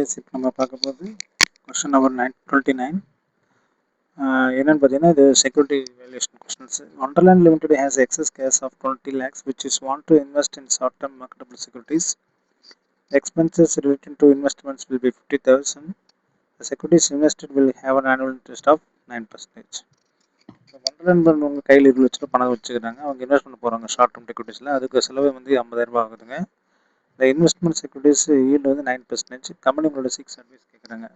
guys, இப்போ நம்ம பார்க்க போகிறது கொஸ்டின் நம்பர் 29. என்னென்னு பார்த்தீங்கன்னா இது security valuation questions. Wonderland Limited has excess cash of 20 lakhs which is want to invest in short-term marketable securities. Expenses related to investments will be 50,000. The securities invested will have an annual interest of 9%. Wonderland உங்கள் கையில் 20 லட்ச ரூபா பணம் வச்சுக்கிறாங்க. அவங்க invest பண்ண போகிறாங்க short term செக்யூரிட்டிஸில். அதுக்கு செலவு வந்து 50,000 ஆகுதுங்க. The investment securities yield வந்து 9%. கம்பெனி உங்களோட 6 அட்வைஸ் கேட்குறாங்க.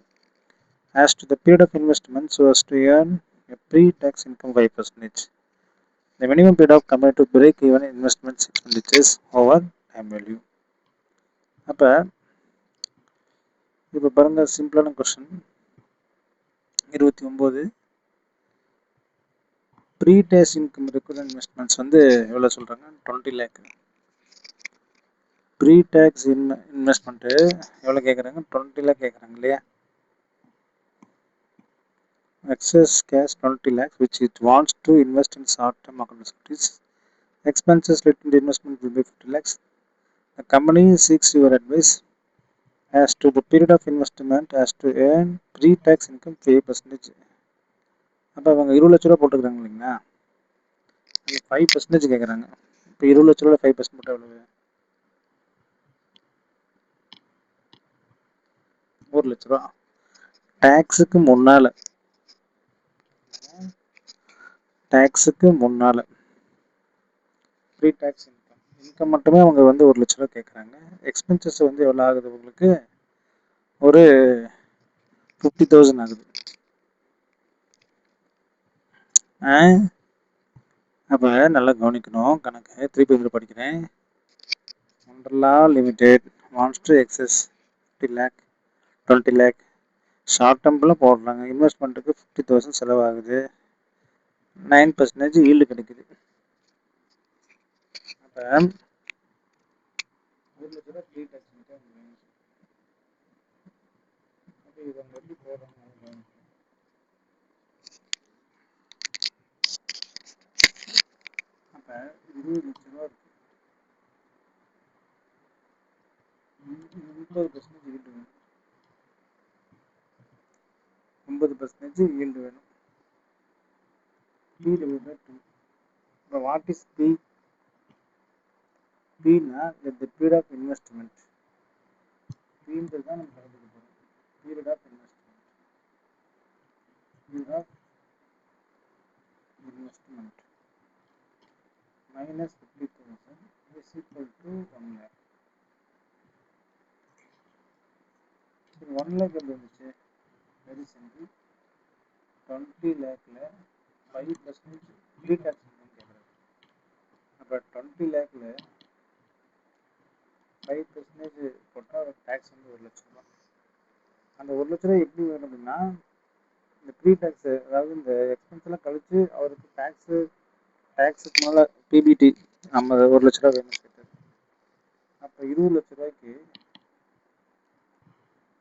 As to the period of investment, so as to earn a pre-tax income 5%. The minimum period of company to break even investment expenditures over time value. அப்போ இப்போ பாருங்க, சிம்பிளான question. 29 pre-tax income இருக்கிற investments வந்து எவ்வளோ சொல்கிறாங்க? 20 lakh. Pre-tax investment எவ்வளோ கேட்குறாங்க? 20 lakh கேட்குறாங்க இல்லையா? Excess cash 20 lakhs which it wants to invest in short-term marketable securities. Expenses related to investment will be 50 lakhs. The company seeks your advice as to the period of investment as to earn pre-tax income 5%. அப்போ அவங்க 20 லட்ச ரூபா போட்டுக்கிறாங்க இல்லைங்களா? 5% கேட்குறாங்க. இப்போ 20 லட்ச ரூபா 5% போட்டால் எவ்வளவு? 1 லட்ச ரூபா. டேக்ஸுக்கு முன்னால் ப்ரீ-டேக்ஸ் இன்கம் மட்டுமே அவங்க வந்து 1 லட்ச ரூபா கேட்குறாங்க. எக்ஸ்பென்சஸ் வந்து எவ்வளோ ஆகுது உங்களுக்கு? ஒரு 50,000 ஆகுது. அப்போ நல்லா கவனிக்கணும் கணக்கு. திருப்பி வந்து படிக்கிறேன். Wonderland Limited wants to access 50 lakh 20 lakh short டேர்மில் போடுறாங்க. இன்வெஸ்ட்மெண்ட்டுக்கு 50,000 செலவாகுது. 9% ஈல்டு கிடைக்குது. அப்போ 1 லட்ச ரூபா ப்ரீ-டேக்ஸ் இன்கம். அப்போ இவங்க எப்படி போடுறாங்க? அப்போ 20 லட்ச ரூபா இருக்கு. 30% ஈல்டு வேணும். 50% ஈல்டு வேணும். P divided 2. இப்போ what is P? Pனா the period of investment. Pன்றது தான் நம்ம கண்டுபிடிக்க போகிறோம். Period of investment. Period of investment minus 50,000 is equal to 1 lakh. 1 lakh எப்படி இருந்துச்சு? Very simple. 20 lakhல 5% ப்ரீ-டேக்ஸ் இன்கம் கேட்குறாங்க. அப்போ 20 lakhல 5% போட்டால் டேக்ஸ் வந்து 1 லட்ச ரூபா. அந்த 1 லட்ச ரூபா எப்படி வேணும் அப்படின்னா, இந்த ப்ரீ-டேக்ஸ் அதாவது இந்த எக்ஸ்பென்ஸ்லாம் கழிச்சு அவருக்கு டேக்ஸுக்கு மேலே பிபிடி நம்ம 1 லட்ச ரூபா வேணும் கேட்டது. அப்போ 20 லட்ச ரூபாய்க்கு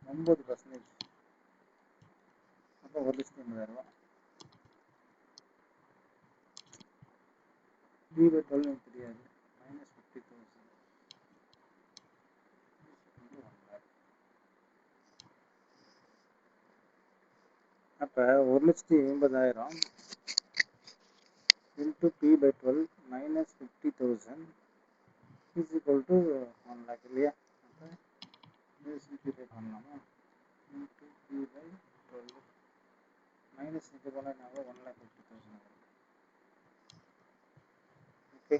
9%. அப்போ 1,80,000 3/12 எனக்கு தெரியாது. மைனஸ் 50,000. அப்போ 1,80,000 into P/12 minus 50,000 is equal to 1 lakh இல்லையா? அப்போ சிம்பிளிஃபை பண்ணலாமா? into P/12 மைனஸ் இங்கே போனால் என்ன ஆகும்? 1,50,000 ஆகும். ஓகே,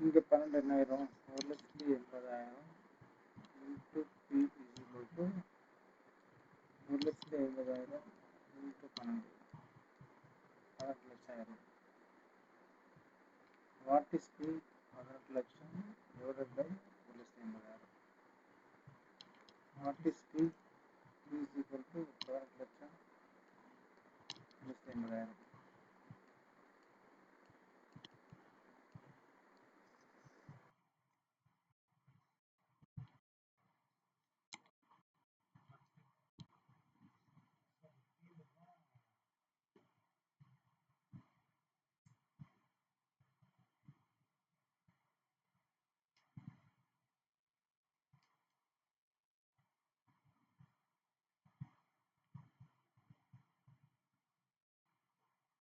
இங்கே 12 என்ன ஆயிரும்? 1,80,000 into P is equal to 1,80,000 into 12 18 லட்சம் ஆயிரும். What is P? 18 லட்சம் divided by 1,80,000. What is P? P is equal to 18 லட்சம் 1,80,000.